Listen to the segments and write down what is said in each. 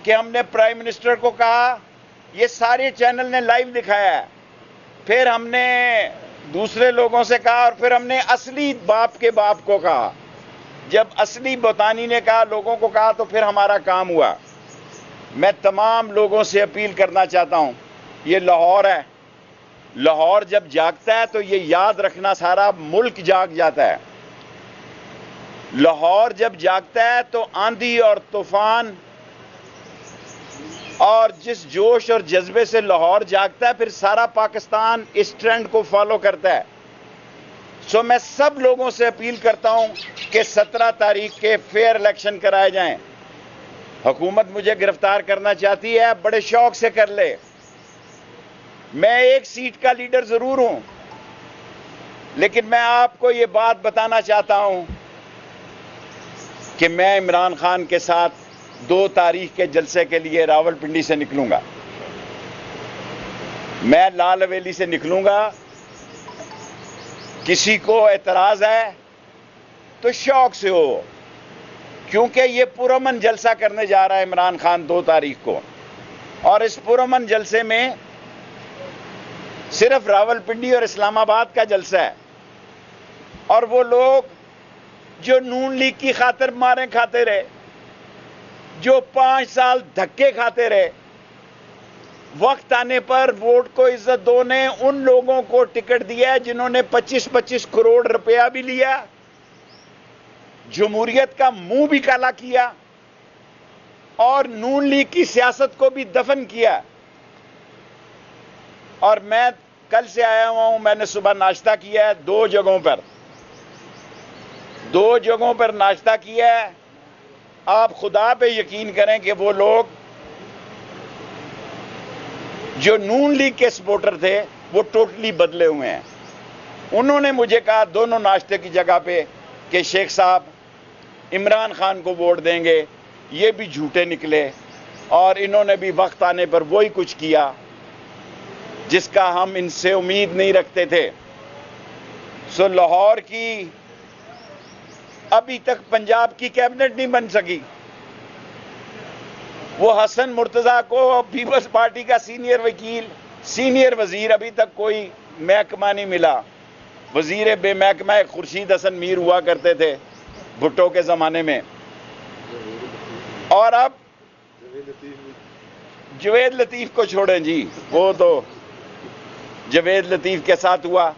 کہ ہم نے پرائم منسٹر کو کہا، یہ سارے چینل نے لائیو دکھایا ہے، پھر ہم نے دوسرے لوگوں سے کہا، اور پھر ہم نے اصلی باپ کے باپ کو کہا۔ جب اصلی بوتانی نے کہا، لوگوں کو کہا، تو پھر ہمارا کام ہوا۔ میں تمام لوگوں سے اپیل کرنا چاہتا ہوں، یہ لاہور ہے، لاہور جب جاگتا ہے تو یہ یاد رکھنا سارا ملک جاگ جاتا ہے۔ لاہور جب جاگتا ہے تو آندھی اور طوفان اور جس جوش اور جذبے سے لاہور جاگتا ہے، پھر سارا پاکستان اس ٹرینڈ کو فالو کرتا ہے۔ سو میں سب لوگوں سے اپیل کرتا ہوں کہ 17 تاریخ کے فیئر الیکشن کرائے جائیں۔ حکومت مجھے گرفتار کرنا چاہتی ہے، بڑے شوق سے کر لے، میں ایک سیٹ کا لیڈر ضرور ہوں، لیکن میں آپ کو یہ بات بتانا چاہتا ہوں کہ میں عمران خان کے ساتھ 2 تاریخ کے جلسے کے لیے راولپنڈی سے نکلوں گا۔ میں لال حویلی سے نکلوں گا۔ کسی کو اعتراض ہے تو شوق سے ہو، کیونکہ یہ پرامن جلسہ کرنے جا رہا ہے عمران خان 2 تاریخ کو، اور اس پرامن جلسے میں صرف راولپنڈی اور اسلام آباد کا جلسہ ہے، اور وہ لوگ جو نون لیگ کی خاطر ماریں کھاتے رہے، جو 5 سال دھکے کھاتے رہے، وقت آنے پر ووٹ کو عزت دو نے ان لوگوں کو ٹکٹ دیا ہے جنہوں نے 25-25 کروڑ روپیہ بھی لیا، جمہوریت کا منہ بھی کالا کیا، اور نون لیگ کی سیاست کو بھی دفن کیا۔ اور میں کل سے آیا ہوا ہوں، میں نے صبح ناشتہ کیا ہے 2 جگہوں پر، 2 جگہوں پر ناشتہ کیا ہے۔ آپ خدا پہ یقین کریں کہ وہ لوگ جو نون لیگ کے سپورٹر تھے وہ ٹوٹلی بدلے ہوئے ہیں۔ انہوں نے مجھے کہا دونوں ناشتے کی جگہ پہ کہ شیخ صاحب عمران خان کو ووٹ دیں گے، یہ بھی جھوٹے نکلے، اور انہوں نے بھی وقت آنے پر وہی کچھ کیا جس کا ہم ان سے امید نہیں رکھتے تھے۔ سو لاہور کی ابھی تک پنجاب کی کیبنٹ نہیں بن سکی۔ وہ حسن مرتضیٰ کو پیپلز پارٹی کا سینئر وزیر ابھی تک کوئی محکمہ نہیں ملا۔ وزیر بے محکمہ خورشید حسن میر ہوا کرتے تھے بھٹو کے زمانے میں، اور اب جوید لطیف کو چھوڑیں جی، وہ تو جوید لطیف کے ساتھ ہوا۔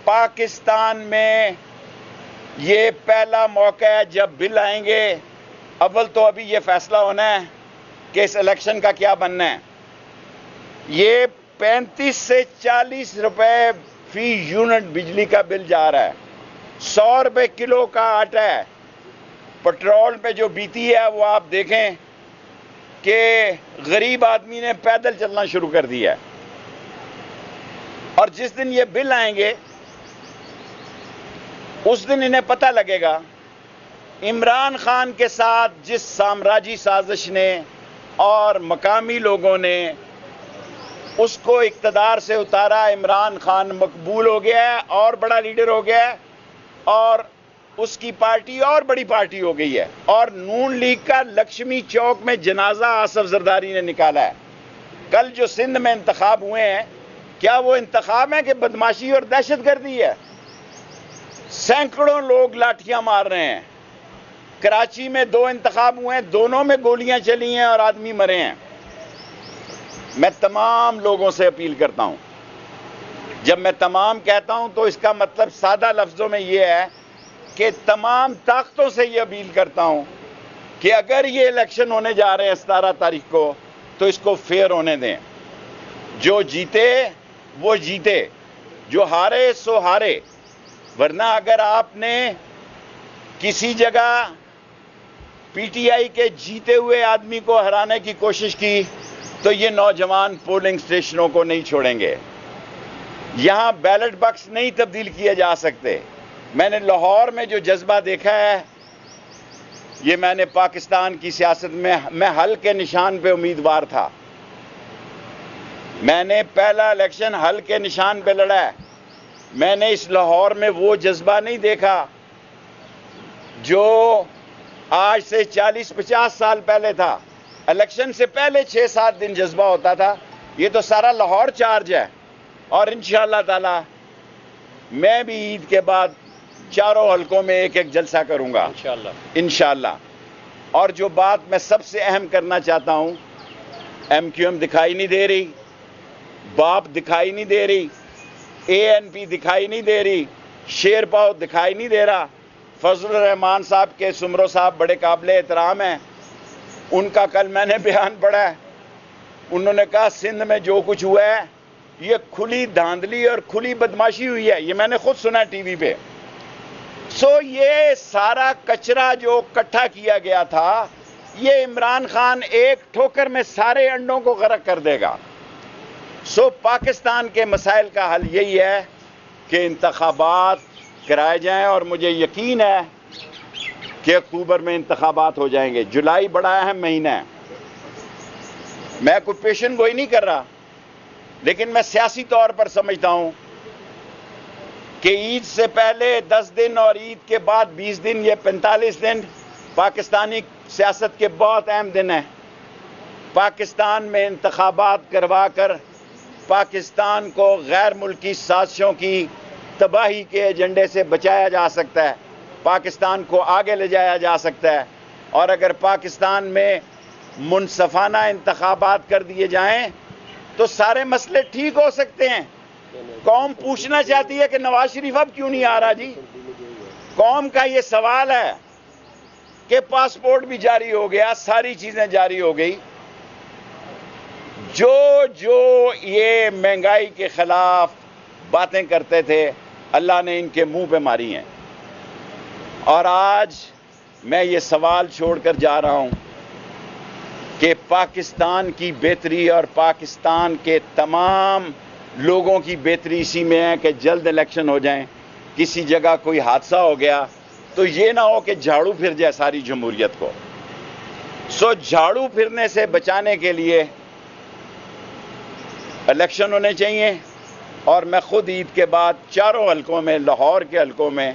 پاکستان میں یہ پہلا موقع ہے جب بل آئیں گے، اول تو ابھی یہ فیصلہ ہونا ہے کہ اس الیکشن کا کیا بننا ہے۔ یہ 35 سے 40 روپے فی یونٹ بجلی کا بل جا رہا ہے، 100 روپے کلو کا آٹا ہے، پٹرول پہ جو بیتی ہے وہ آپ دیکھیں کہ غریب آدمی نے پیدل چلنا شروع کر دیا ہے۔ اور جس دن یہ بل آئیں گے اس دن انہیں پتہ لگے گا عمران خان کے ساتھ جس سامراجی سازش نے اور مقامی لوگوں نے اس کو اقتدار سے اتارا، عمران خان مقبول ہو گیا ہے اور بڑا لیڈر ہو گیا ہے، اور اس کی پارٹی اور بڑی پارٹی ہو گئی ہے، اور نون لیگ کا لکشمی چوک میں جنازہ آصف زرداری نے نکالا ہے۔ کل جو سندھ میں انتخاب ہوئے ہیں، کیا وہ انتخاب ہیں کہ بدماشی اور دہشت گردی ہے؟ سینکڑوں لوگ لاٹھیاں مار رہے ہیں۔ کراچی میں 2 انتخاب ہوئے ہیں، دونوں میں گولیاں چلی ہیں اور آدمی مرے ہیں۔ میں تمام لوگوں سے اپیل کرتا ہوں، جب میں تمام کہتا ہوں تو اس کا مطلب سادہ لفظوں میں یہ ہے کہ تمام طاقتوں سے یہ اپیل کرتا ہوں کہ اگر یہ الیکشن ہونے جا رہے ہیں 17 تاریخ کو تو اس کو فیئر ہونے دیں۔ جو جیتے وہ جیتے، جو ہارے سو ہارے، ورنہ اگر آپ نے کسی جگہ پی ٹی آئی کے جیتے ہوئے آدمی کو ہرانے کی کوشش کی تو یہ نوجوان پولنگ سٹیشنوں کو نہیں چھوڑیں گے۔ یہاں بیلٹ باکس نہیں تبدیل کیے جا سکتے۔ میں نے لاہور میں جو جذبہ دیکھا ہے، یہ میں نے پاکستان کی سیاست میں حل کے نشان پہ امیدوار تھا۔ میں نے پہلا الیکشن حل کے نشان پہ لڑا ہے۔ میں نے اس لاہور میں وہ جذبہ نہیں دیکھا جو آج سے 40-50 سال پہلے تھا۔ الیکشن سے پہلے 6-7 دن جذبہ ہوتا تھا، یہ تو سارا لاہور چارج ہے. اور انشاءاللہ تعالی میں بھی عید کے بعد چاروں حلقوں میں ایک ایک جلسہ کروں گا انشاءاللہ. اور جو بات میں سب سے اہم کرنا چاہتا ہوں، ایم کیو ایم دکھائی نہیں دے رہی، باپ دکھائی نہیں دے رہی، اے این پی دکھائی نہیں دے رہی، شیر پاؤ دکھائی نہیں دے رہا. فضل الرحمان صاحب کے سمرو صاحب بڑے قابل احترام ہیں، ان کا کل میں نے بیان پڑھا ہے. انہوں نے کہا سندھ میں جو کچھ ہوا ہے یہ کھلی دھاندلی اور کھلی بدماشی ہوئی ہے. یہ میں نے خود سنا ٹی وی پہ. یہ سارا کچرا جو اکٹھا کیا گیا تھا، یہ عمران خان ایک ٹھوکر میں سارے انڈوں کو غرق کر دے گا. پاکستان کے مسائل کا حل یہی ہے کہ انتخابات کرائے جائیں، اور مجھے یقین ہے کہ اکتوبر میں انتخابات ہو جائیں گے. جولائی بڑا اہم مہینہ ہے. میں کوئی پیشن گوئی نہیں کر رہا، لیکن میں سیاسی طور پر سمجھتا ہوں کہ عید سے پہلے 10 دن اور عید کے بعد 20 دن، یہ 45 دن پاکستانی سیاست کے بہت اہم دن ہیں. پاکستان میں انتخابات کروا کر پاکستان کو غیر ملکی سازشوں کی تباہی کے ایجنڈے سے بچایا جا سکتا ہے، پاکستان کو آگے لے جایا جا سکتا ہے. اور اگر پاکستان میں منصفانہ انتخابات کر دیے جائیں تو سارے مسئلے ٹھیک ہو سکتے ہیں. قوم پوچھنا چاہتی ہے کہ نواز شریف اب کیوں نہیں آ رہا جی؟ قوم کا یہ سوال ہے کہ پاسپورٹ بھی جاری ہو گیا، ساری چیزیں جاری ہو گئی. جو یہ مہنگائی کے خلاف باتیں کرتے تھے، اللہ نے ان کے منہ پہ ماری ہیں. اور آج میں یہ سوال چھوڑ کر جا رہا ہوں کہ پاکستان کی بہتری اور پاکستان کے تمام لوگوں کی بہتری اسی میں ہے کہ جلد الیکشن ہو جائیں. کسی جگہ کوئی حادثہ ہو گیا تو یہ نہ ہو کہ جھاڑو پھر جائے ساری جمہوریت کو. جھاڑو پھرنے سے بچانے کے لیے الیکشن ہونے چاہیے. اور میں خود عید کے بعد چاروں حلقوں میں، لاہور کے حلقوں میں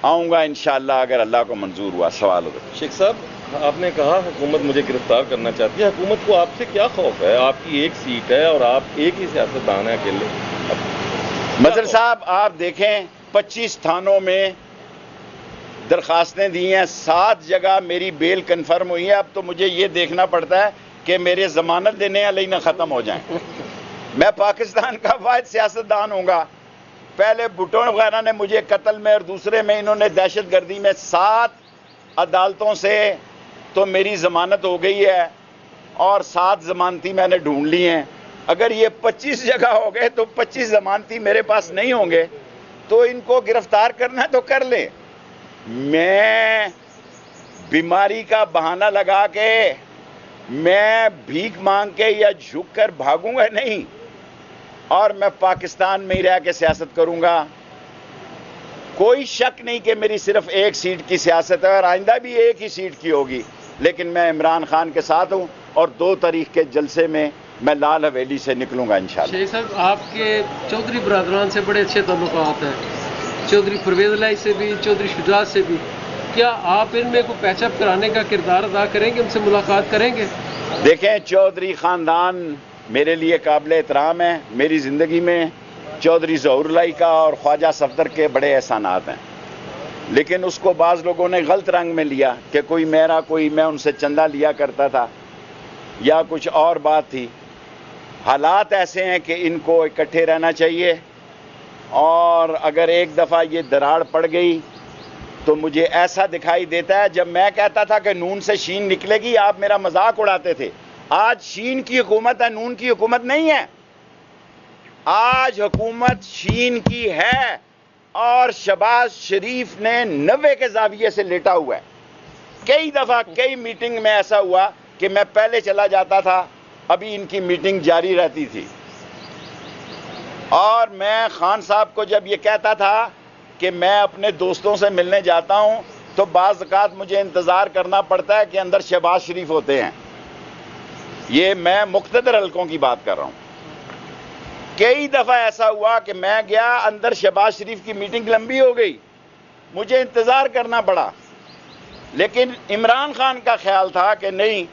آؤں گا انشاءاللہ، اگر اللہ کو منظور ہوا. سوال ہوگا. شیخ صاحب، آپ نے کہا حکومت مجھے گرفتار کرنا چاہتی ہے. حکومت کو آپ سے کیا خوف ہے؟ آپ کی ایک سیٹ ہے اور آپ ایک ہی سیاستدان ہیں اکیلے. مظہر صاحب، آپ دیکھیں 25 تھانوں میں درخواستیں دی ہیں، 7 جگہ میری بیل کنفرم ہوئی ہے. اب تو مجھے یہ دیکھنا پڑتا ہے کہ میرے ضمانت دینے والے نہ ختم ہو جائیں. میں پاکستان کا واحد سیاستدان ہوں گا. پہلے بھٹو وغیرہ نے مجھے قتل میں اور دوسرے میں انہوں نے دہشت گردی میں 7 عدالتوں سے تو میری ضمانت ہو گئی ہے، اور 7 ضمانتی میں نے ڈھونڈ لی ہیں. اگر یہ 25 جگہ ہو گئے تو 25 ضمانتی میرے پاس نہیں ہوں گے، تو ان کو گرفتار کرنا ہے تو کر لیں. میں بیماری کا بہانہ لگا کے، میں بھیک مانگ کے یا جھک کر بھاگوں گا نہیں، اور میں پاکستان میں ہی رہ کے سیاست کروں گا. کوئی شک نہیں کہ میری صرف ایک سیٹ کی سیاست ہے، اور آئندہ بھی ایک ہی سیٹ کی ہوگی. لیکن میں عمران خان کے ساتھ ہوں، اور 2 تاریخ کے جلسے میں میں لال حویلی سے نکلوں گا انشاءاللہ. شیخ صاحب، آپ کے چودھری برادران سے بڑے اچھے تعلقات ہیں، چودھری پرویز الہی سے بھی، چودھری شجاعت سے بھی. کیا آپ ان میں کوئی پیچ اپ کرانے کا کردار ادا کریں گے، ان سے ملاقات کریں گے؟ دیکھیں، چودھری خاندان میرے لیے قابل احترام ہے. میری زندگی میں چودھری ظہور الہی کا اور خواجہ صفدر کے بڑے احسانات ہیں، لیکن اس کو بعض لوگوں نے غلط رنگ میں لیا کہ میں ان سے چندہ لیا کرتا تھا یا کچھ اور بات تھی. حالات ایسے ہیں کہ ان کو اکٹھے رہنا چاہیے، اور اگر ایک دفعہ یہ دراڑ پڑ گئی تو مجھے ایسا دکھائی دیتا ہے، جب میں کہتا تھا کہ نون سے شین نکلے گی آپ میرا مذاق اڑاتے تھے. آج شین کی حکومت ہے، نون کی حکومت نہیں ہے. آج حکومت شین کی ہے، اور شہباز شریف نے 90 کے زاویے سے لیٹا ہوا ہے. کئی دفعہ کئی میٹنگ میں ایسا ہوا کہ میں پہلے چلا جاتا تھا، ابھی ان کی میٹنگ جاری رہتی تھی. اور میں خان صاحب کو جب یہ کہتا تھا کہ میں اپنے دوستوں سے ملنے جاتا ہوں تو بعض اوقات مجھے انتظار کرنا پڑتا ہے کہ اندر شہباز شریف ہوتے ہیں. یہ میں مقتدر حلقوں کی بات کر رہا ہوں. کئی دفعہ ایسا ہوا کہ میں گیا، اندر شہباز شریف کی میٹنگ لمبی ہو گئی، مجھے انتظار کرنا پڑا. لیکن عمران خان کا خیال تھا کہ نہیں،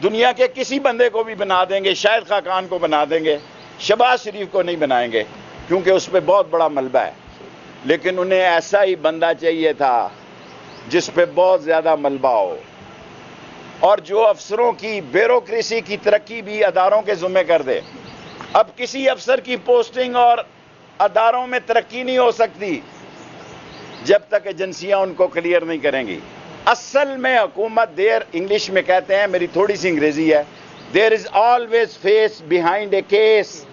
دنیا کے کسی بندے کو بھی بنا دیں گے, شاہد خاقان کو بنا دیں گے, شہباز شریف کو نہیں بنائیں گے کیونکہ اس پہ بہت بڑا ملبہ ہے. لیکن انہیں ایسا ہی بندہ چاہیے تھا جس پہ بہت زیادہ ملبہ ہو, اور جو افسروں کی بیوروکریسی کی ترقی بھی اداروں کے ذمہ کر دے. اب کسی افسر کی پوسٹنگ اور اداروں میں ترقی نہیں ہو سکتی جب تک ایجنسیاں ان کو کلیئر نہیں کریں گی. اصل میں حکومت, دیر انگلش میں کہتے ہیں, میری تھوڑی سی انگریزی ہے, there is always face behind a case.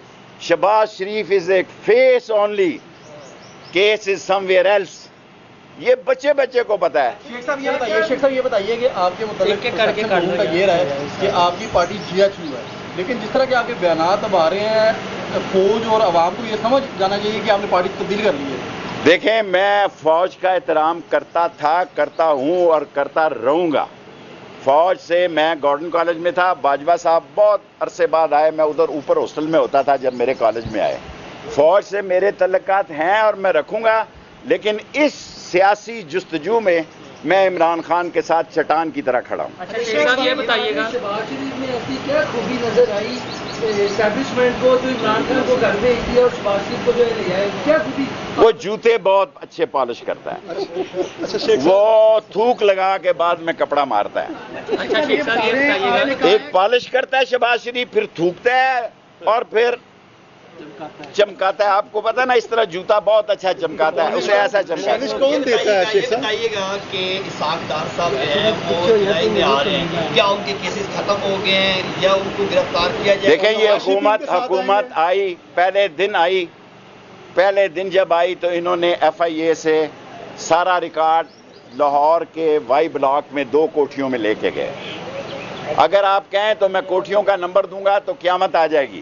Shehbaz Sharif is a face only, case is somewhere else. یہ بچے بچے کو پتا ہے. شیخ صاحب یہ بتائیے کہ آپ کے متعلق یہ رہا ہے کہ آپ کی پارٹی جی ایچ یو ہے, لیکن جس طرح کے آپ کے بیانات اب آ رہے ہیں, فوج اور عوام کو یہ سمجھ جانا چاہیے کہ آپ نے پارٹی تبدیل کر لی ہے. دیکھیں, میں فوج کا احترام کرتا تھا, کرتا ہوں اور کرتا رہوں گا. فوج سے میں گورڈن کالج میں تھا, باجوہ صاحب بہت عرصے بعد آئے, میں ادھر اوپر ہاسٹل میں ہوتا تھا جب میرے کالج میں آئے. فوج سے میرے تعلقات ہیں اور میں رکھوں گا, لیکن اس سیاسی جستجو میں میں عمران خان کے ساتھ چٹان کی طرح کھڑا ہوں. اچھا شیخ صاحب یہ بتائیے گا, شہباز شریف میں ایسی کیا خوبی نظر آئی اسٹیبلشمنٹ کو جو عمران خان کو گھر میں کی اور شہباز شریف کو جو ہے لے آئے, کیا خوبی؟ وہ جوتے بہت اچھے پالش کرتا ہے, وہ تھوک لگا کے بعد میں کپڑا مارتا ہے. اچھا شیخ صاحب یہ بتائیے گا, ایک پالش کرتا ہے شہباز شریف, پھر تھوکتا ہے اور پھر چمکاتا ہے. آپ کو پتا نا, اس طرح جوتا بہت اچھا چمکاتا ہے, اسے ایسا چمکاتا ہے. کون دیتا ہے شیخ صاحب؟ بتائیے گا کہ اسحاق ڈار صاحب جو ہیں وہ جولائی میں آ رہے ہیں, کیا ان کے کیسز ختم ہو گئے ہیں یا ان کو گرفتار کیا جائے؟ دیکھیں, یہ حکومت آئی, پہلے دن جب آئی تو انہوں نے ایف آئی اے سے سارا ریکارڈ لاہور کے وائی بلاک میں 2 کوٹھیوں میں لے کے گئے. اگر آپ کہیں تو میں کوٹھیوں کا نمبر دوں گا تو قیامت آ جائے گی.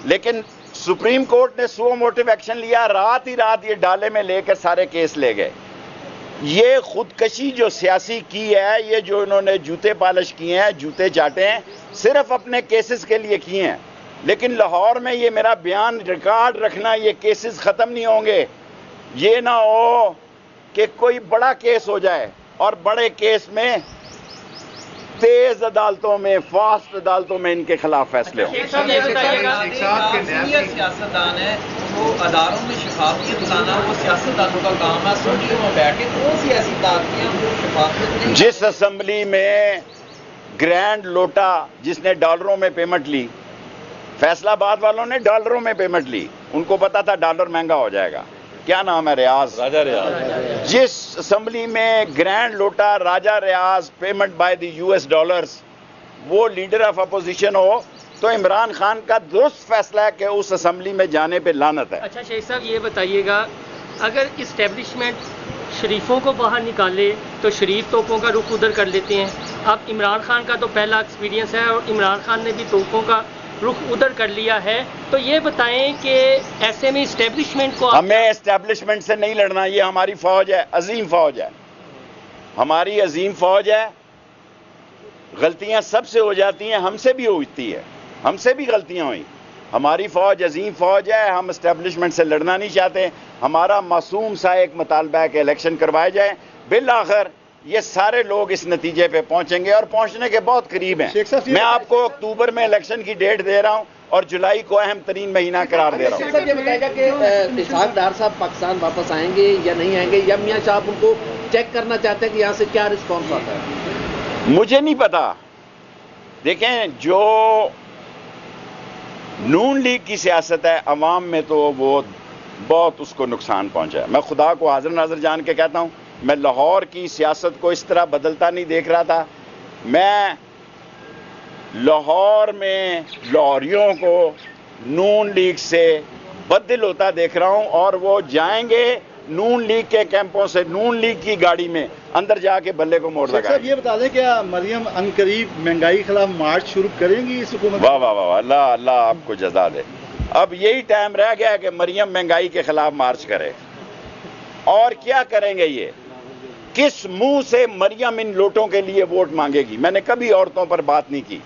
لیکن سپریم کورٹ نے سو موٹیو ایکشن لیا, رات ہی رات یہ ڈالے میں لے کر سارے کیس لے گئے. یہ خودکشی جو سیاسی کی ہے, یہ جو انہوں نے جوتے پالش کیے ہیں, جوتے چاٹے ہیں, صرف اپنے کیسز کے لیے کیے ہیں. لیکن لاہور میں یہ میرا بیان ریکارڈ رکھنا, یہ کیسز ختم نہیں ہوں گے. یہ نہ ہو کہ کوئی بڑا کیس ہو جائے اور بڑے کیس میں تیز عدالتوں میں, فاسٹ عدالتوں میں ان کے خلاف فیصلے ہوں. سینئر سیاستدان ہے, وہ اداروں میں شفافیت لانا وہ سیاستدانوں کا کام ہے. اسمبلیوں میں بیٹھ کے کون سی ایسی اداریں ہیں جو شفافیت نہیں؟ جس اسمبلی میں گرینڈ لوٹا جس نے ڈالروں میں پیمنٹ لی, فیصلہ آباد والوں نے ڈالروں میں پیمنٹ لی, ان کو پتا تھا ڈالر مہنگا ہو جائے گا. کیا نام ہے, ریاض, راجہ ریاض. جس اسمبلی میں گرینڈ لوٹا Raja Riaz payment by the US dollars, وہ لیڈر آف اپوزیشن ہو تو عمران خان کا درست فیصلہ ہے کہ اس اسمبلی میں جانے پہ لعنت ہے. اچھا شیخ صاحب یہ بتائیے گا, اگر اسٹیبلشمنٹ شریفوں کو باہر نکالے تو شریف توپوں کا رخ ادھر کر لیتے ہیں. اب عمران خان کا تو پہلا ایکسپیرینس ہے اور عمران خان نے بھی توپوں کا رخ ادھر کر لیا ہے, تو یہ بتائیں کہ ایسے میں اسٹیبلشمنٹ کو ہمیں اسٹیبلشمنٹ سے نہیں لڑنا. یہ ہماری فوج ہے, عظیم فوج ہے, ہماری عظیم فوج ہے. غلطیاں سب سے ہو جاتی ہیں, ہم سے بھی ہوتی ہے, ہم سے بھی غلطیاں ہوئیں. ہماری فوج عظیم فوج ہے, ہم اسٹیبلشمنٹ سے لڑنا نہیں چاہتے. ہمارا معصوم سا ایک مطالبہ ہے کہ الیکشن کروائے جائیں. بالآخر یہ سارے لوگ اس نتیجے پہ پہنچیں گے اور پہنچنے کے بہت قریب ہیں. میں آپ کو اکتوبر میں الیکشن کی ڈیٹ دے رہا ہوں اور جولائی کو اہم ترین مہینہ قرار دے رہا ہوں. صاحب یہ بتائے گا کہ اسحاق ڈار صاحب پاکستان واپس آئیں گے یا نہیں آئیں گے, یا میاں صاحب ان کو چیک کرنا چاہتے ہیں کہ یہاں سے کیا رسپانس آتا ہے؟ مجھے نہیں پتا. دیکھیں, جو نون لیگ کی سیاست ہے عوام میں تو وہ بہت اس کو نقصان پہنچا ہے. میں خدا کو حاضر ناظر جان کے کہتا ہوں, میں لاہور کی سیاست کو اس طرح بدلتا نہیں دیکھ رہا تھا. میں لاہور میں لاہوریوں کو نون لیگ سے بدل ہوتا دیکھ رہا ہوں, اور وہ جائیں گے نون لیگ کے کیمپوں سے نون لیگ کی گاڑی میں اندر جا کے بلے کو موڑ لگائیں. صاحب یہ بتا دیں کیا مریم عنقریب مہنگائی خلاف مارچ شروع کریں گی اس حکومت؟ واہ واہ واہ, اللہ آپ کو جزا دے. اب یہی ٹائم رہ گیا کہ مریم مہنگائی کے خلاف مارچ کرے. اور کیا کریں گے یہ, کس منہ سے مریم ان لوٹوں کے لیے ووٹ مانگے گی؟ میں نے کبھی عورتوں پر بات نہیں کی,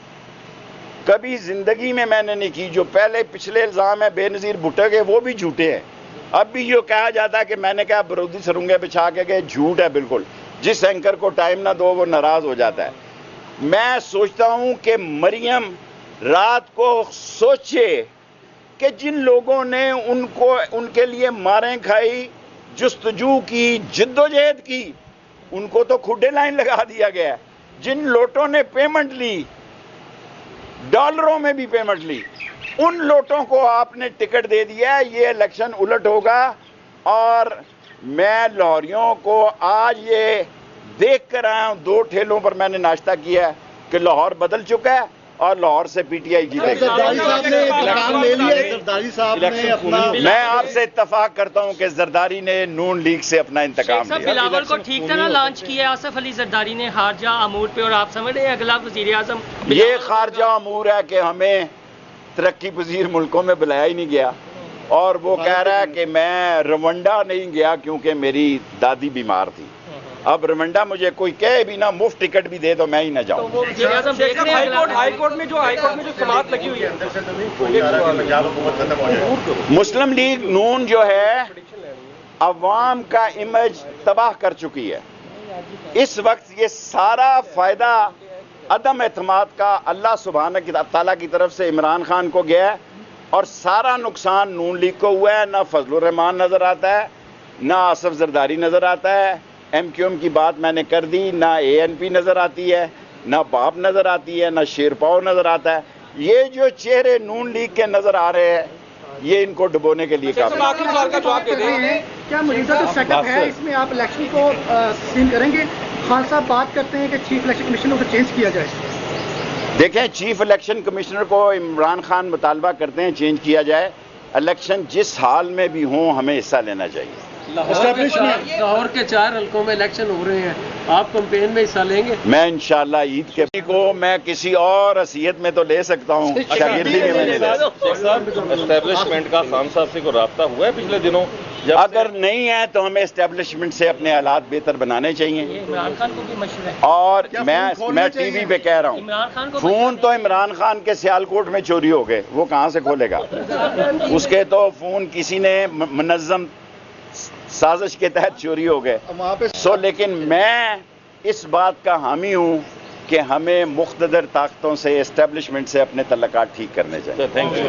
کبھی زندگی میں نے نہیں کی. جو پچھلے الزام ہے بے نظیر بھٹو کے, وہ بھی جھوٹے ہیں. اب بھی یہ کہا جاتا ہے کہ میں نے کہا برودی سرنگے بچھا کے کہ جھوٹ ہے بالکل. جس اینکر کو ٹائم نہ دو وہ ناراض ہو جاتا ہے. میں سوچتا ہوں کہ مریم رات کو سوچے کہ جن لوگوں نے ان کے لیے ماریں کھائی، جستجو کی، جدوجہد کی، ان کو تو کھڈے لائن لگا دیا گیا. جن لوٹوں نے پیمنٹ لی، ڈالروں میں بھی پیمنٹ لی، ان لوٹوں کو آپ نے ٹکٹ دے دیا. یہ الیکشن الٹ ہوگا اور میں لاہوریوں کو آج یہ دیکھ کر آیا ہوں، 2 ٹھیلوں پر میں نے ناشتہ کیا ہے کہ لاہور بدل چکا ہے اور لاہور سے پی ٹی آئی جیتے گی. زرداری صاحب نے انتقام لے لیا ہے. زرداری صاحب نے اپنا میں آپ سے اتفاق کرتا ہوں کہ زرداری نے نون لیگ سے اپنا انتقام صاحب لیا. بلاول کو ٹھیک طرح لانچ کیا ہے آصف علی زرداری نے خارجہ امور پہ، اور آپ سمجھ رہے ہیں اگلا وزیر اعظم یہ خارجہ امور ہے کہ ہمیں ترقی پذیر ملکوں میں بلایا ہی نہیں گیا، اور وہ کہہ رہا ہے کہ میں روانڈا نہیں گیا کیونکہ میری دادی بیمار تھی. اب روانڈا مجھے کوئی کہے بھی نہ، مفت ٹکٹ بھی دے تو میں ہی نہ جاؤں. وہ وزیر اعظم دیکھ رہے ہیں ہائی کورٹ میں جو سماعت لگی ہوئی ہے، مسلم لیگ نون جو ہے عوام کا امیج تباہ کر چکی ہے. اس وقت یہ سارا فائدہ عدم اعتماد کا اللہ سبحانہ تعالیٰ کی طرف سے عمران خان کو گیا ہے، اور سارا نقصان نون لیگ کو ہوا ہے. نہ فضل الرحمان نظر آتا ہے، نہ آصف زرداری نظر آتا ہے. ایم کیو ایم کی بات میں نے کر دی. نہ اے این پی نظر آتی ہے، نہ باپ نظر آتی ہے، نہ شیرپاؤ نظر آتا ہے. یہ جو چہرے نون لیگ کے نظر آ رہے ہیں یہ ان کو ڈبونے کے لیے کافی ہے. کیا مریضہ جو سیٹ اپ ہے اس میں آپ الیکشن کو تسلیم کریں گے؟ خان صاحب بات کرتے ہیں کہ چیف الیکشن کمیشنر کو چینج کیا جائے. دیکھیں، چیف الیکشن کمشنر کو عمران خان مطالبہ کرتے ہیں چینج کیا جائے. الیکشن جس حال میں بھی ہوں ہمیں حصہ لینا چاہیے. لاہور کے 4 حلقوں میں الیکشن ہو رہے ہیں، آپ کمپین میں حصہ لیں گے؟ میں انشاءاللہ عید کے کو میں کسی اور حیثیت میں تو لے سکتا ہوں، شاگردی میں نہیں لے سکتا. اسٹیبلشمنٹ کا خان صاحب سے کوئی رابطہ ہوا ہے پچھلے دنوں؟ اگر نہیں ہے تو ہمیں اسٹیبلشمنٹ سے اپنے حالات بہتر بنانے چاہیے. عمران خان کو بھی مشورہ ہے. اور میں ٹی وی پہ کہہ رہا ہوں، فون تو عمران خان کے سیالکوٹ میں چوری ہو گئے، وہ کہاں سے کھولے گا؟ اس کے تو فون کسی نے منظم سازش کے تحت چوری ہو گئے. لیکن میں اس بات کا حامی ہوں کہ ہمیں مقتدر طاقتوں سے، اسٹیبلشمنٹ سے اپنے تعلقات ٹھیک کرنے چاہیے. Thank you.